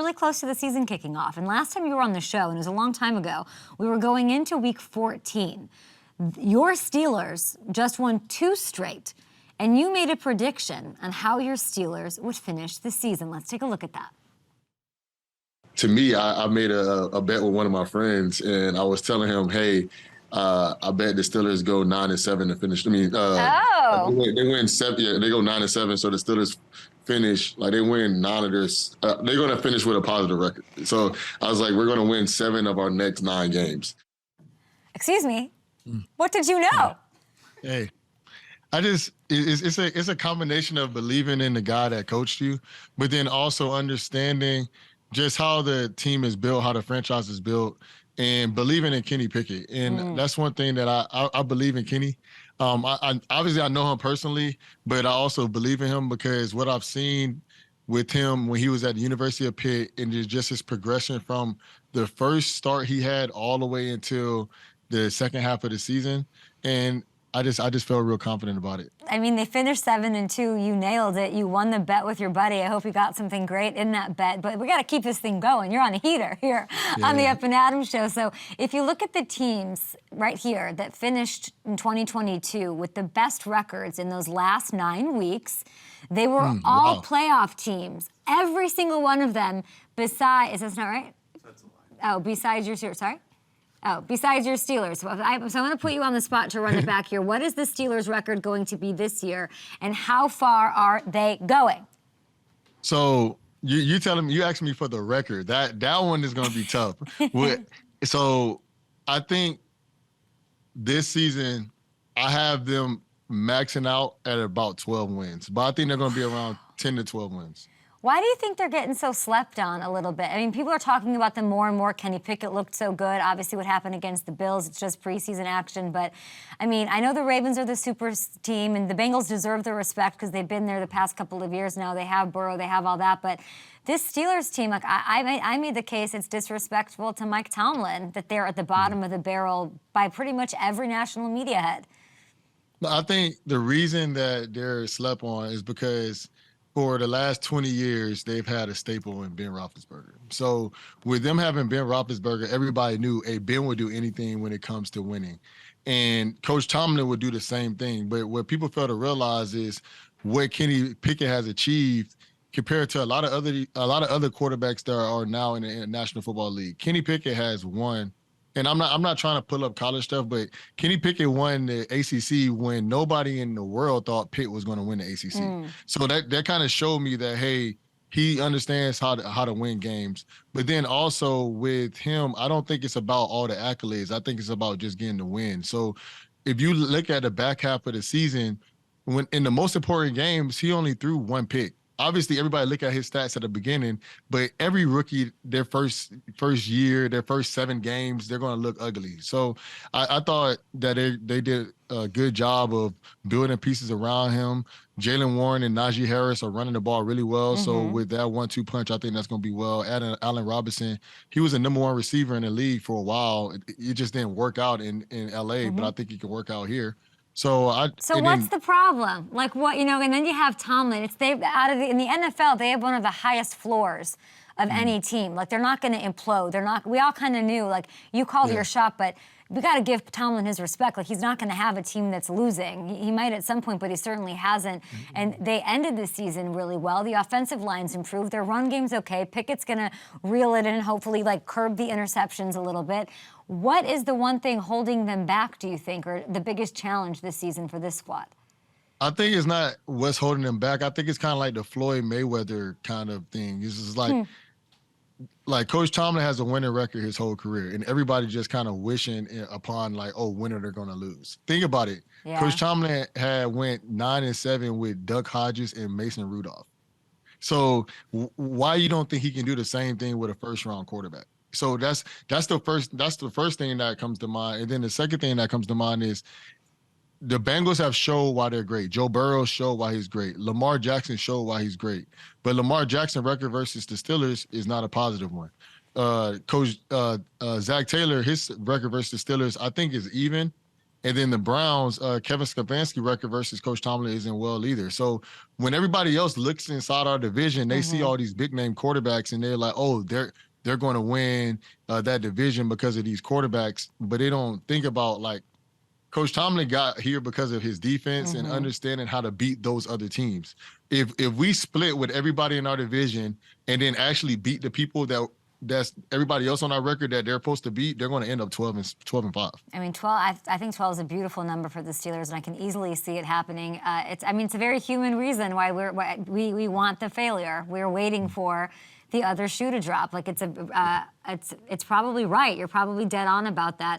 really close to the season kicking off. And last time you were on the show, and it was a long time ago, we were going into week 14. Your Steelers just won 2 straight, and you made a prediction on how your Steelers would finish the season. Let's take a look at that. To me, I made a bet with one of my friends, and I was telling him, hey, I bet the Steelers go 9-7 to finish. I mean, they win 7. Yeah, they go 9-7. So the Steelers finish like they win 9 of their. They're going to finish with a positive record. So I was like, we're going to win 7 of our next 9 games. Excuse me. What did you know? Hey, it's a combination of believing in the guy that coached you, but then also understanding just how the team is built, how the franchise is built, and believing in Kenny Pickett. And that's one thing that I believe in Kenny. Obviously I know him personally, but I also believe in him because what I've seen with him when he was at the University of Pitt and just his progression from the first start he had all the way until the second half of the season. And I just felt real confident about it. I mean, they finished 7-2. You nailed it. You won the bet with your buddy. I hope you got something great in that bet. But we got to keep this thing going. You're on a heater here on the Up and Adams show. So if you look at the teams right here that finished in 2022 with the best records in those last 9 weeks, they were all playoff teams. Every single one of them besides, is this not right? That's a lie. Oh, besides your, sorry? Oh, besides your Steelers. So I'm going to put you on the spot to run it back here. What is the Steelers' record going to be this year, and how far are they going? So you telling me, you asked me for the record. That one is going to be tough. So I think this season I have them maxing out at about 12 wins, but I think they're going to be around 10 to 12 wins. Why do you think they're getting so slept on a little bit? I mean, people are talking about them more and more. Kenny Pickett looked so good. Obviously, what happened against the Bills, it's just preseason action. But, I mean, I know the Ravens are the super team, and the Bengals deserve the respect because they've been there the past couple of years now. They have Burrow, they have all that. But this Steelers team, like I made the case it's disrespectful to Mike Tomlin that they're at the bottom of the barrel by pretty much every national media head. I think the reason that they're slept on is because for the last 20 years, they've had a staple in Ben Roethlisberger. So with them having Ben Roethlisberger, everybody knew, hey, Ben would do anything when it comes to winning. And Coach Tomlin would do the same thing. But what people fail to realize is what Kenny Pickett has achieved compared to a lot of other quarterbacks that are now in the National Football League. Kenny Pickett has won. And I'm not trying to pull up college stuff, but Kenny Pickett won the ACC when nobody in the world thought Pitt was going to win the ACC. So that kind of showed me that, hey, he understands how to win games. But then also with him, I don't think it's about all the accolades. I think it's about just getting the win. So if you look at the back half of the season, when in the most important games, he only threw 1 pick. Obviously, everybody look at his stats at the beginning, but every rookie, their first year, their first 7 games, they're going to look ugly. So I thought that they did a good job of building pieces around him. Jaylen Warren and Najee Harris are running the ball really well. So with that 1-2 punch, I think that's going to be well. Allen Robinson, he was a #1 receiver in the league for a while. It just didn't work out in L.A., but I think he can work out here. So what's the problem? Like what, and then you have Tomlin. In the NFL, they have one of the highest floors of any team. Like they're not going to implode. We all kind of knew, like you called your shot, but we got to give Tomlin his respect. Like he's not going to have a team that's losing. He might at some point, but he certainly hasn't. And they ended the season really well. The offensive line's improved. Their run game's okay. Pickett's going to reel it in and hopefully like curb the interceptions a little bit. What is the one thing holding them back, do you think, or the biggest challenge this season for this squad? I think it's not what's holding them back. I think it's kind of like the Floyd Mayweather kind of thing. It's just like Coach Tomlin has a winning record his whole career, and everybody just kind of wishing upon like, oh, when are they going to lose? Think about it. Yeah. Coach Tomlin went 9-7 with Duck Hodges and Mason Rudolph. So why you don't think he can do the same thing with a first-round quarterback? So that's the first thing that comes to mind. And then the second thing that comes to mind is the Bengals have showed why they're great. Joe Burrow showed why he's great. Lamar Jackson showed why he's great. But Lamar Jackson's record versus the Steelers is not a positive one. Coach Zach Taylor, his record versus the Steelers, I think is even. And then the Browns, Kevin Stefanski record versus Coach Tomlin isn't well either. So when everybody else looks inside our division, they see all these big name quarterbacks and they're like, oh, they're going to win that division because of these quarterbacks. But they don't think about, like, Coach Tomlin got here because of his defense and understanding how to beat those other teams. If we split with everybody in our division and then actually beat the people that's everybody else on our record that they're supposed to beat, they're going to end up 12 and 5. I mean, 12. I think 12 is a beautiful number for the Steelers, and I can easily see it happening. It's a very human reason why we want the failure. We're waiting for the other shoe to drop. Like it's probably right. You're probably dead on about that.